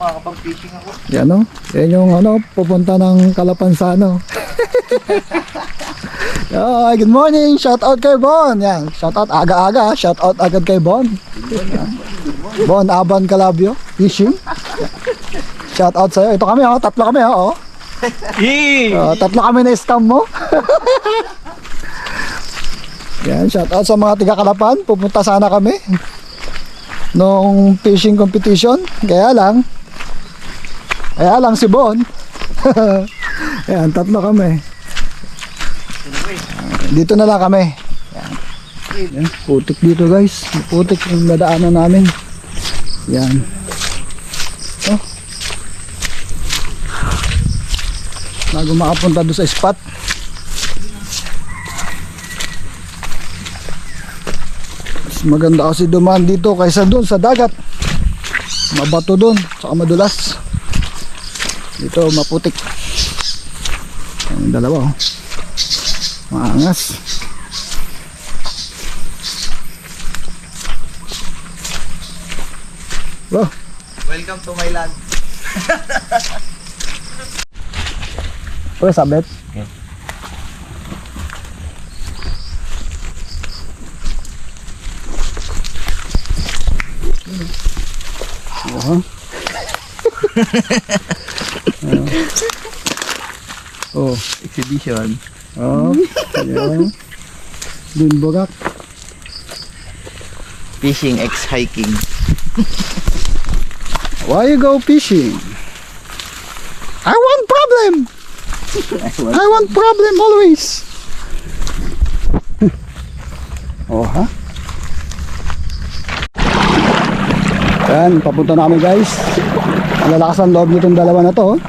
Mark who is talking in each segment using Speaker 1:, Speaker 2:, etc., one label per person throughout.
Speaker 1: Makakapag-fishing ako.
Speaker 2: Yan o. Yan yung pupunta ng Kalapansano. Good morning. Shout out kay Bon. Yan. Shout out aga-aga. Shout out agad kay Bon. Bon Aban Calabio. Fishing. Shout out sa'yo. Ito kami tatlo kami tatlo kami na scam mo. Yan. Shout out sa mga tiga Kalapan. Pupunta sana kami nung fishing competition. Kaya lang si Bon. Ayan, tatlo kami. Dito na lang kami. Ayan, putik dito guys. Putik yung nadaanan namin. Yan. Bago makapunta doon sa spot. Mas maganda kasi dumaan dito kaysa doon sa dagat. Mabato doon, saka madulas. Dito maputik. Yung dalawa maangas. Wow.
Speaker 1: Welcome to my land.
Speaker 2: Oke, sabet.
Speaker 1: Okay.
Speaker 2: Oh,
Speaker 1: Exhibition.
Speaker 2: oh, yeah. Dun bogak.
Speaker 1: Fishing X hiking.
Speaker 2: Why you go fishing? I want problem. I want problem always. Oh, ha? Yan, papunta na kami guys. Ang lalakas ang loob nitong dalawa na to.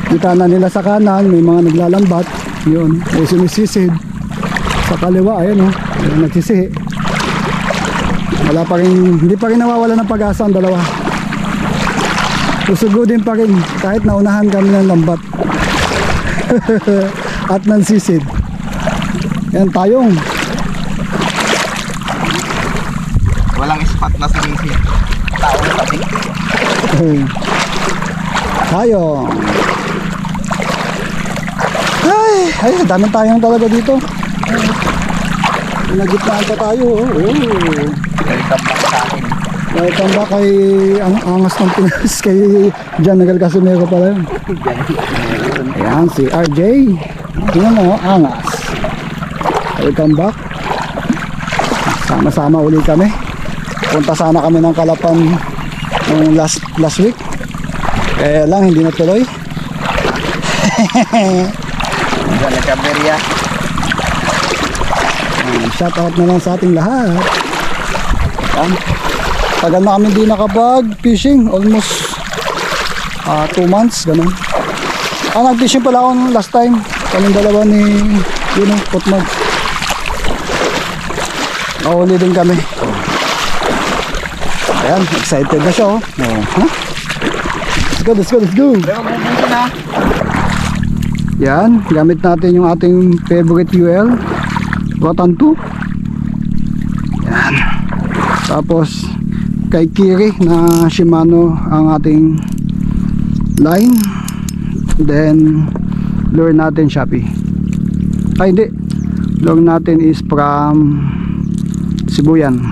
Speaker 2: Kita na nila sa kanan, may mga naglalambat. Yun, may sumisisid. Sa kaliwa, ayan nagsisihi. Wala pa rin, hindi pa rin nawawala ng pag-asa ang dalawa. Susugudin pa rin kahit naunahan kami ng lambat. At ng sisid. Yan tayong.
Speaker 1: Walang spot na sumisi. Taong tabi.
Speaker 2: Tayong. Ay, daming tayong talaga dito. Nagitnaan pa tayo.
Speaker 1: Welcome back sa akin.
Speaker 2: Welcome back kay ang angas ng Pinas kay Jan Nagal Casimero pala yun. Ayan si RJ. Tingnan mo, angas. Welcome back. Sama-sama uli kami. Punta sana kami ng Kalapan ng last week. Kaya lang hindi natuloy.
Speaker 1: Diyan nagkaberya.
Speaker 2: Shout out na lang sa ating lahat. Tagal na kami hindi nakapag-fishing. Almost 2 months, ganun. Nag-fishing pala ako last time. Kaming dalawa ni Putmag. Nakahuli din kami. Ayan, excited na siya Let's go.
Speaker 1: Pero mabubusin na.
Speaker 2: Yan, gamit natin yung ating favorite UL Rotan 2. Yan. Tapos kay Kiri na Shimano ang ating line. Then lure natin Shopee. Ay hindi, lure natin is from Sibuyan.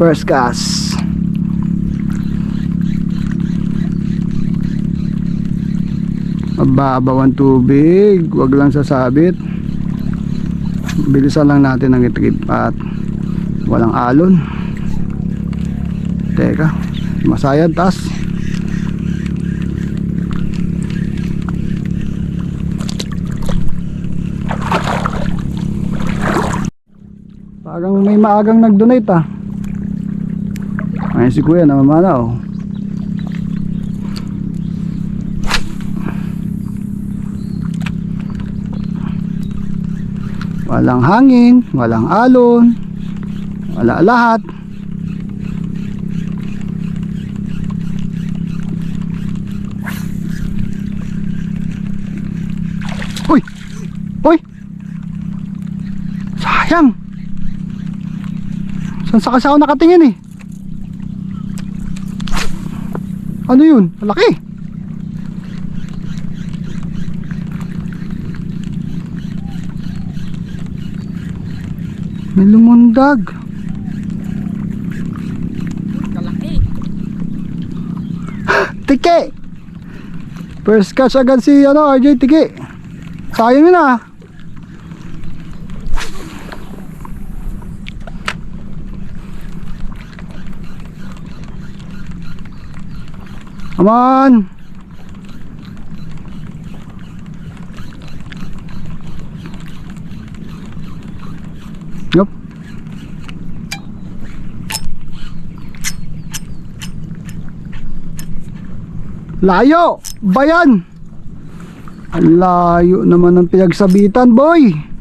Speaker 2: First cast. Mababaw ang tubig, wag lang sasabit. Bilisan lang natin ang itrip at walang alon. Teka, masayad taas. Parang may maagang nag-donate Ay si kuya namamana Walang hangin, walang alon, wala lahat. Uy! Sayang! Saan sa kasi ako nakatingin eh? Ano yun? Malaki. May lumundag.
Speaker 3: Kalaki.
Speaker 2: Tiki. First catch agad si RJ Tiki. Sayang yun ah. Come on. Yup. Layo, bayan. Ang layo naman ng pinagsabitan, boy.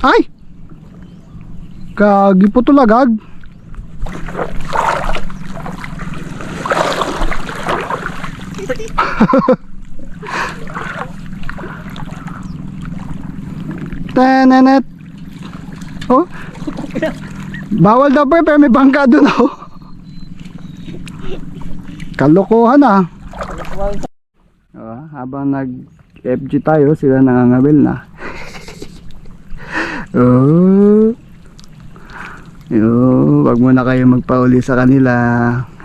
Speaker 2: Ay! Kagi po tulagag. Tenenet. Oh. Bawal daw pero may bangka doon oh. Kalokohan ah. Habang nag-FG tayo, sila nangangabil na. Oh. Wag muna kayo magpauli sa kanila.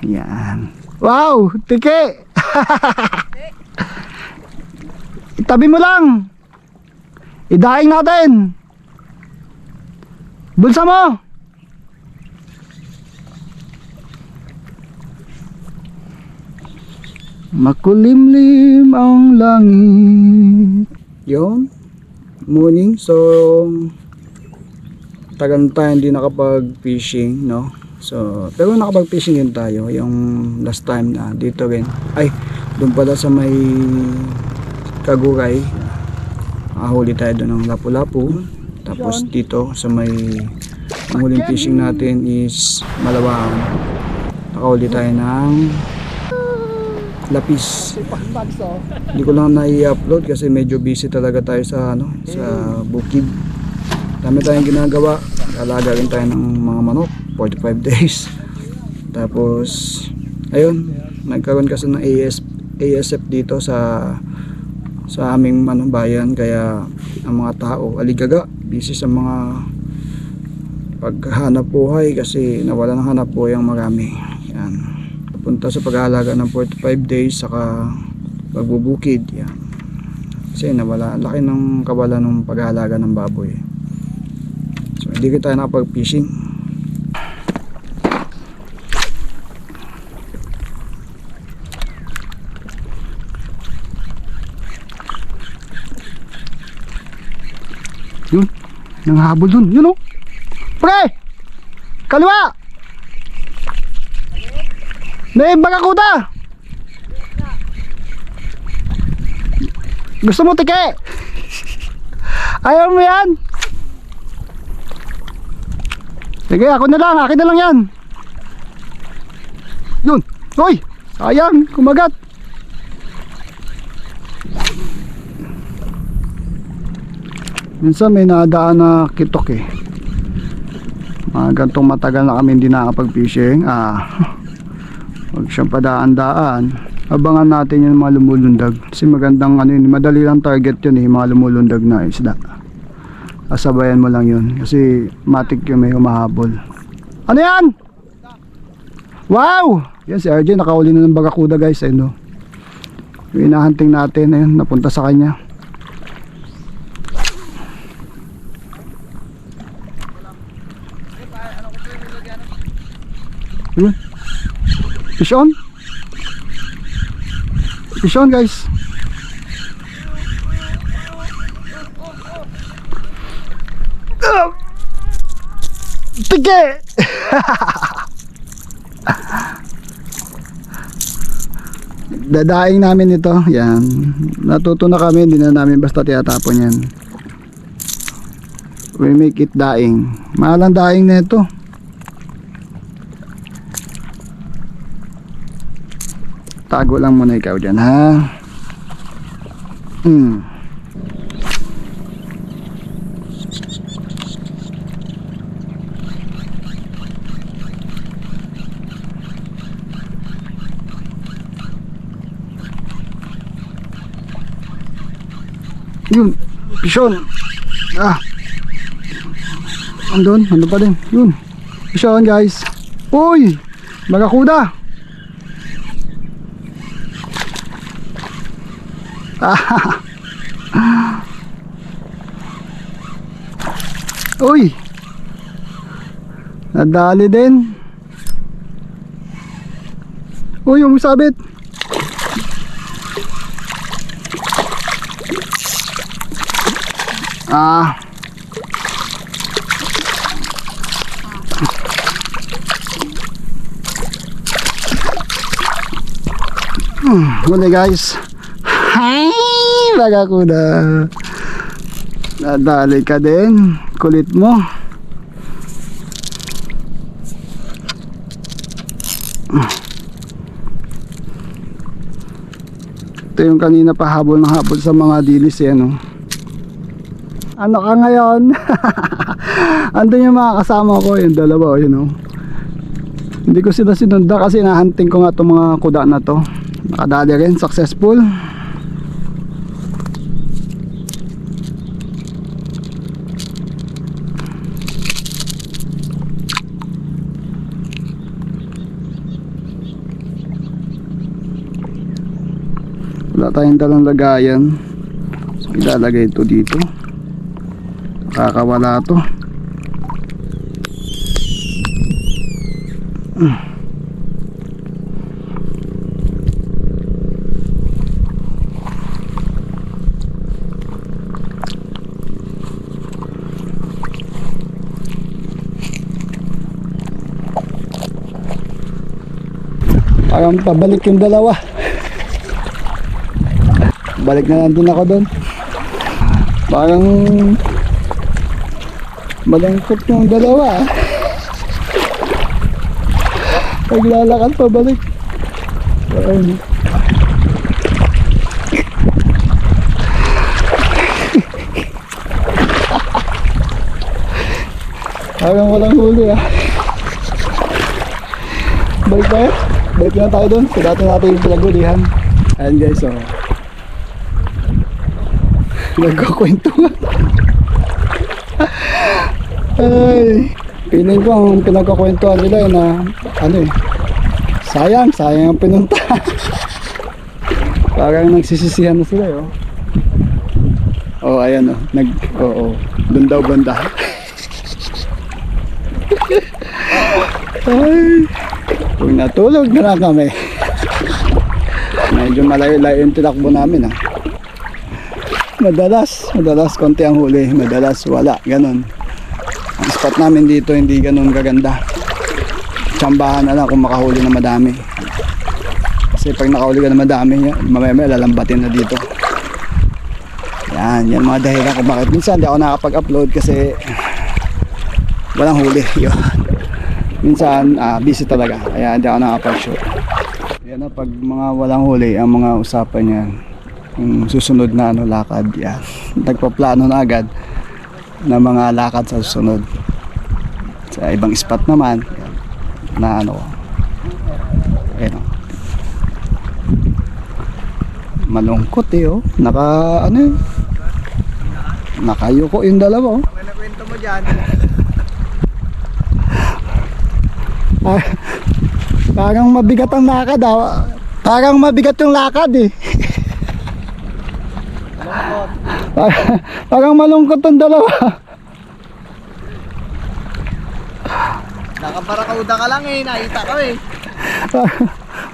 Speaker 2: Yan. Wow, Tiki. Itabi mo lang. Idaing natin. Bulsa mo. Makulimlim ang langit. Yun. Morning. So tagal tayo hindi nakapag-fishing, no? So, pero nakapag-fishing din tayo yung last time na dito rin. Ay, doon pala sa may Kaguray. Huli tayo doon ng lapu-lapu. Tapos dito sa may ang huling fishing natin is Malawahan. Nakahuli tayo ng lapis. Hindi ko lang na-i-upload kasi medyo busy talaga tayo sa sa bukid. Dami tayong ginagawa. Alaga rin tayo ng mga manok 45 days. Tapos ayun, nagkaroon kasi ng ASF dito sa aming bayan, kaya ang mga tao aligaga busy sa mga paghanap buhay kasi nawala ng hanap buhay ang marami. Yan. Punta sa pag-aalaga ng 45 days saka pagbubukid. Yan. Kasi nawala, laki ng kawalan ng pag-aalaga ng baboy. So hindi tayo nakapag-fishing. Yun, nanghabol dun, yun o. Pre! Kaliwa! May bagakuta! Gusto mo tike? Ayaw mo yan? Sige, ako na lang, akin na lang yan. Yun, hoy! Sayang, kumagat. Minsan may nadaan na kitok eh. Mga gantong matagal na kami hindi nakapag-fishing. Huwag siyang padaan-daan. Abangan natin yung mga lumulundag. Kasi magandang yun, madali lang target yun eh, mga lumulundag na isda. Asabayan mo lang yun. Kasi matik yung may humahabol. Ano yan? Wow! Yan si RJ nakahuli na ng bagakuda guys. Ayun no. Yung hinahunting natin, ayun, napunta sa kanya. Ayun. Fish on. Fish on guys. Tige. Dadaing namin ito. Yan. Natuto na kami. Hindi na namin basta tinatapon yan. We make it daing. Mahal ang daing na ito. Tago lang muna ikaw dyan, ha? Yun, pisyon. Andun, ano pa din. Yun, pisyon guys. Uy, mga kuda. Uy, nadali din. Uy, umusabit. Muli guys. Hi, baga kuda. Nadali ka din. Kulit mo. Ito yung kanina pa habol ng habol sa mga dilis yan, oh. Ano ka ngayon? Andun yung mga kasama ko, yung dalawa, you know. Hindi ko sila sinunda kasi nahunting ko nga itong mga kuda na to. Nakadali rin, successful. Wala tayong dalang lagayan, so ilalagay ito dito. Nakakawala to. Parang pabalik yung dalawa. Balik na lang din ako doon. Parang malangkot yung dalawa. Naglalakad pabalik. Ayun. Parang walang huli, ah. Balik tayo. Balik na tayo doon. Sa dati natin yung pinagulihan. Ayan guys, oh. Nagkakwentuhan. Ay, piling ko ang pinagkakwentuhan nila eh na ano eh, sayang ang pinunta. Parang nagsisisihan na sila eh, oh. Oh, ayan, oh. Doon daw banda. Ay, kung natulog na lang kami. Medyo malayo-layo yung tinakbo namin, ah. Madalas konti ang huli, madalas wala, ganun. Ang spot namin dito hindi ganun kaganda. Tsambahan na lang kung makahuli na madami. Kasi pag nakahuli ka na madami, mamaya lalambatin na dito. Yan mga dahilan kung bakit minsan di ako nakapag-upload kasi walang huli. Yun. Minsan busy talaga, kaya hindi ako nakapag-shoot. Yan na, pag mga walang huli, ang mga usapan yan, yung susunod na lakad, yan. Nagpaplano na agad na mga lakad sa susunod. Sa ibang spot naman, yan, na ayun, malungkot eh, oh. Nakayuko yung dalawa, oh.
Speaker 1: Ano na kwento mo dyan?
Speaker 2: Parang mabigat ang lakad, ah. Parang mabigat yung lakad eh. Parang malungkot ang dalawa.
Speaker 1: Nakabarakauda ka lang eh, nakita ko eh.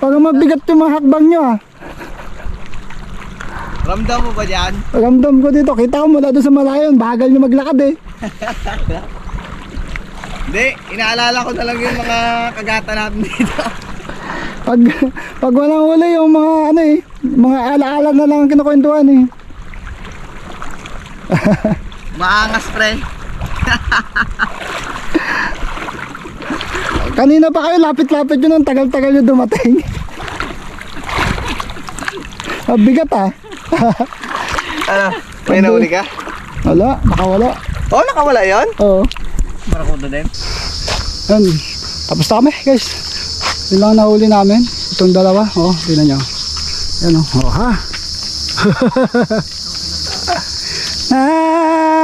Speaker 2: Parang mabigat yung mga hakbang nyo, ah.
Speaker 1: Ramdam mo ba dyan?
Speaker 2: Ramdam ko dito, kita ko mula doon sa malayon, bagal nyo maglakad eh.
Speaker 1: Hindi, inaalala ko na lang yung mga kagata natin dito.
Speaker 2: pag, pag walang huli yung mga ano eh, mga alaala na lang ang kinukwentuhan eh.
Speaker 1: Maangas, pre.
Speaker 2: Kanina pa kayo, lapit-lapit yun, ang tagal-tagal yun dumating. Mabigat ah.
Speaker 1: Ano? May nahuli ka?
Speaker 2: Wala, nakawala.
Speaker 1: Oh, nakawala yon?
Speaker 2: Oo.
Speaker 1: Barakuda din.
Speaker 2: Yan. Tapos na kami guys. Yun lang nahuli namin. Itong dalawa. Oh, tingnan nyo. Yan o. Oh, ha. Na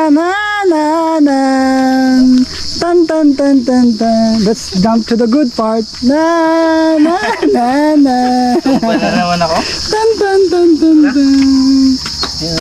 Speaker 2: na na na. Tan tan tan tan tan. Let's jump to the good part. Na na na na.
Speaker 1: Wala naman ako.
Speaker 2: Tan tan tan tan tan.